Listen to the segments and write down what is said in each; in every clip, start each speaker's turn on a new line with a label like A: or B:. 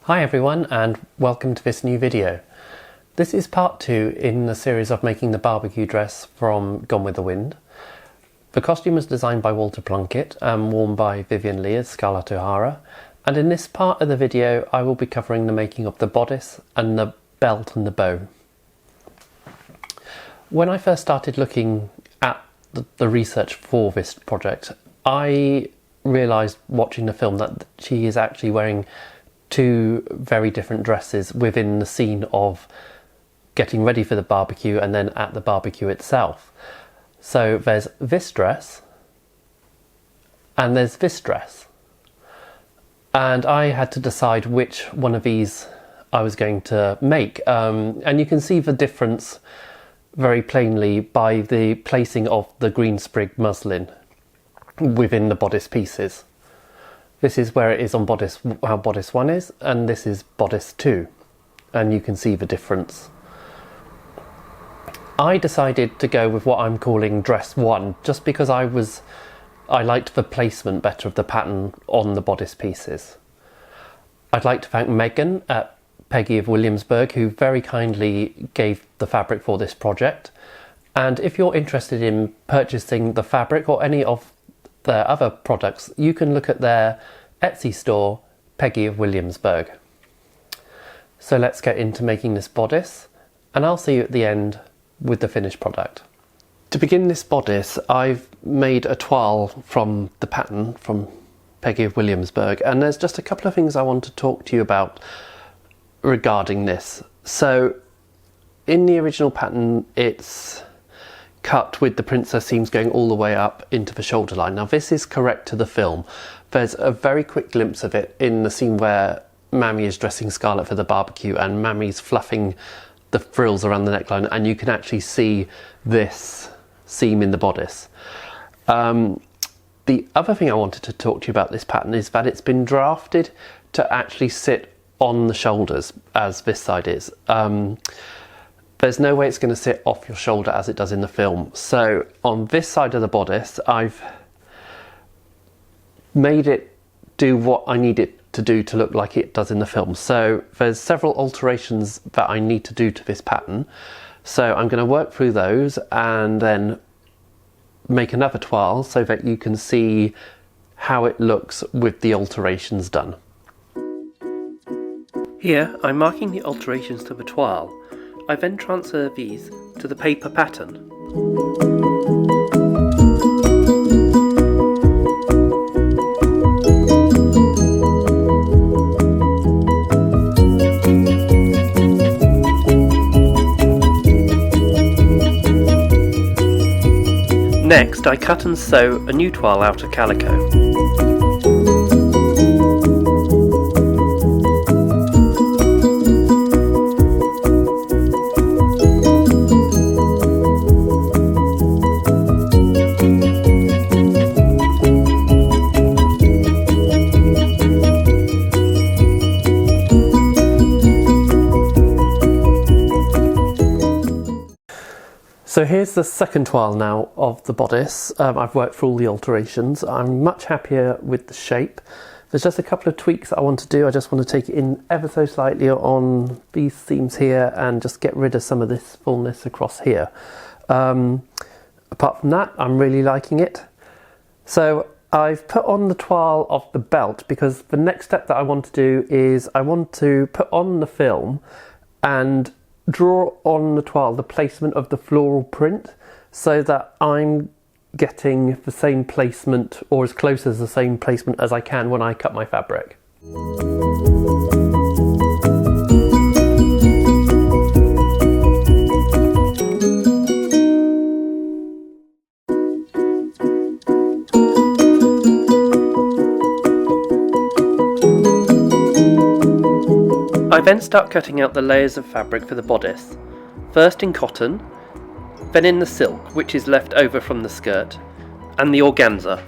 A: Hi everyone, and welcome to this new video. This is part 2 in the series of making the barbecue dress from Gone with the Wind. The costume was designed by Walter Plunkett and worn by Vivien Leigh as Scarlett O'Hara, and in this part of the video I will be covering the making of the bodice and the belt and the bow. When I first started looking at the research for this project, I realised watching the film that she is actually wearing two very different dresses within the scene of getting ready for the barbecue and then at the barbecue itself. So there's this dress and there's this dress, and I had to decide which one of these I was going to make, and you can see the difference very plainly by the placing of the green sprig muslin within the bodice pieces. This is where it is on bodice, how bodice 1 is, and this is bodice 2, and you can see the difference. I decided to go with what I'm calling dress 1 just because I liked the placement better of the pattern on the bodice pieces. I'd like to thank Megan at Peggy of Williamsburg, who very kindly gave the fabric for this project, and if you're interested in purchasing the fabric or any of their other products, you can look at their Etsy store, Peggy of Williamsburg. So let's get into making this bodice, and I'll see you at the end with the finished product. To begin this bodice, I've made a toile from the pattern from Peggy of Williamsburg, and there's just a couple of things I want to talk to you about regarding this. So in the original pattern, it's cut with the princess seams going all the way up into the shoulder line. Now this is correct to the film. There's a very quick glimpse of it in the scene where Mammy is dressing Scarlett for the barbecue and Mammy's fluffing the frills around the neckline, and you can actually see this seam in the bodice. The other thing I wanted to talk to you about this pattern is that it's been drafted to actually sit on the shoulders as this side is. There's no way it's going to sit off your shoulder as it does in the film. So on this side of the bodice, I've made it do what I need it to do to look like it does in the film. So there's several alterations that I need to do to this pattern. So I'm going to work through those and then make another toile so that you can see how it looks with the alterations done. Here I'm marking the alterations to the toile. I then transfer these to the paper pattern. Next, I cut and sew a new toile out of calico. So here's the second toile now of the bodice. I've worked through all the alterations. I'm much happier with the shape. There's just a couple of tweaks I want to do. I just want to take it in ever so slightly on these seams here and just get rid of some of this fullness across here. Apart from that, I'm really liking it. So I've put on the toile of the belt because the next step that I want to do is I want to put on the film and draw on the toile the placement of the floral print so that I'm getting the same placement or as close as the same placement as I can when I cut my fabric. I then start cutting out the layers of fabric for the bodice, first in cotton, then in the silk which is left over from the skirt, and the organza.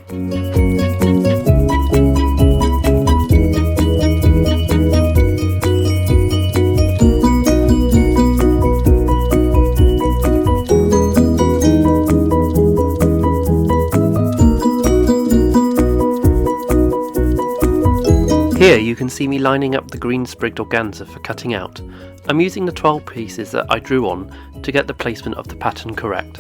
A: Here you can see me lining up the green sprigged organza for cutting out. I'm using the 12 pieces that I drew on to get the placement of the pattern correct.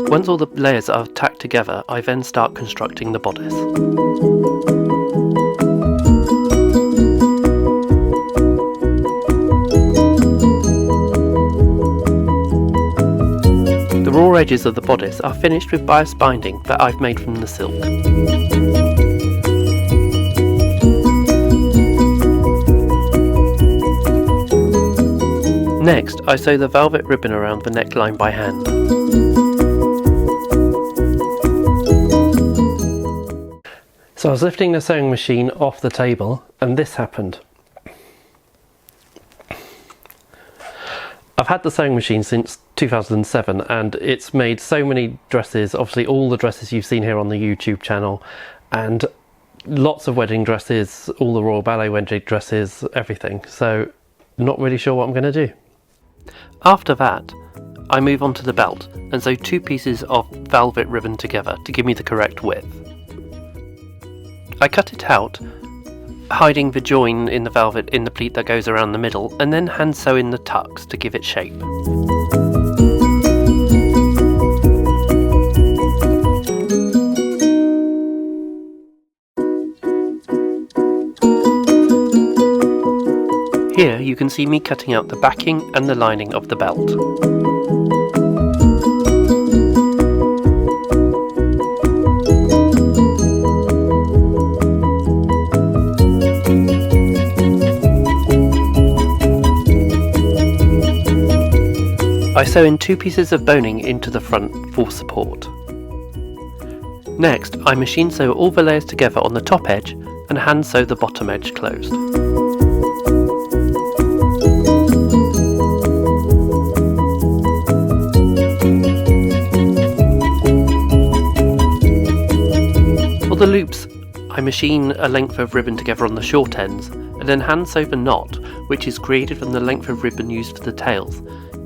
A: Once all the layers are tacked together, I then start constructing the bodice. The raw edges of the bodice are finished with bias binding that I've made from the silk. Next, I sew the velvet ribbon around the neckline by hand. So I was lifting the sewing machine off the table and this happened. I've had the sewing machine since 2007 and it's made so many dresses, obviously all the dresses you've seen here on the YouTube channel, and lots of wedding dresses, all the Royal Ballet wedding dresses, everything. So not really sure what I'm going to do. After that, I move on to the belt and sew 2 pieces of velvet ribbon together to give me the correct width. I cut it out, hiding the join in the velvet in the pleat that goes around the middle, and then hand sew in the tucks to give it shape. Here you can see me cutting out the backing and the lining of the belt. I sew in 2 pieces of boning into the front for support. Next, I machine sew all the layers together on the top edge and hand sew the bottom edge closed. For the loops, I machine a length of ribbon together on the short ends and then hand sew the knot, which is created from the length of ribbon used for the tails.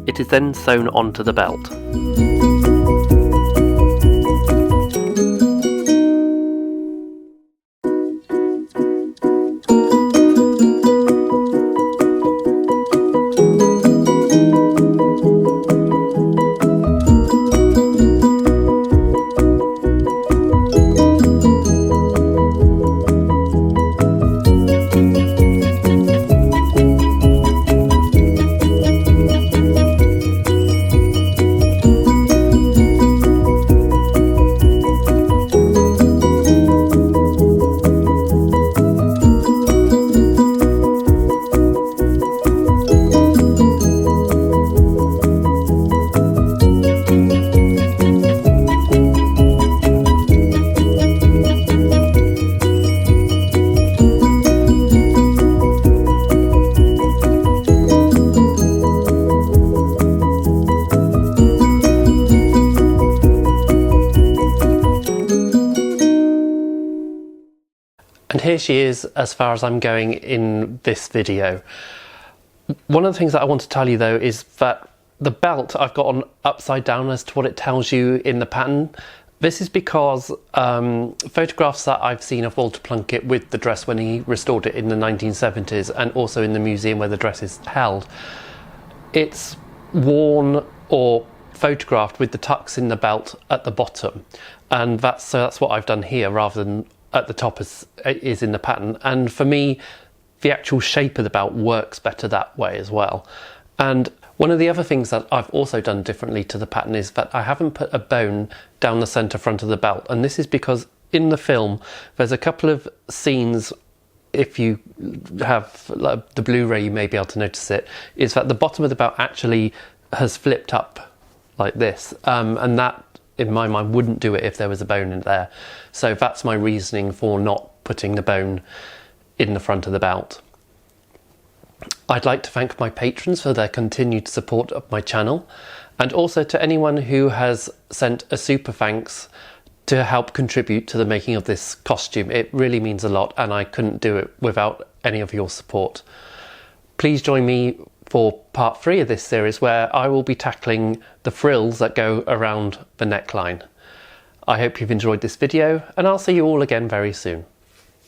A: It is then sewn onto the belt. And here she is as far as I'm going in this video. One of the things that I want to tell you though is that the belt I've got on upside down as to what it tells you in the pattern. This is because photographs that I've seen of Walter Plunkett with the dress when he restored it in the 1970s and also in the museum where the dress is held, it's worn or photographed with the tucks in the belt at the bottom, and that's what I've done here rather than at the top as is in the pattern. And for me, the actual shape of the belt works better that way as well. And one of the other things that I've also done differently to the pattern is that I haven't put a bone down the centre front of the belt, and this is because in the film there's a couple of scenes, if you have like, the Blu-ray you may be able to notice it, is that the bottom of the belt actually has flipped up like this, and that in my mind wouldn't do it if there was a bone in there. So that's my reasoning for not putting the bone in the front of the belt. I'd like to thank my patrons for their continued support of my channel, and also to anyone who has sent a super thanks to help contribute to the making of this costume. It really means a lot, and I couldn't do it without any of your support. Please join me for part 3 of this series, where I will be tackling the frills that go around the neckline. I hope you've enjoyed this video, and I'll see you all again very soon.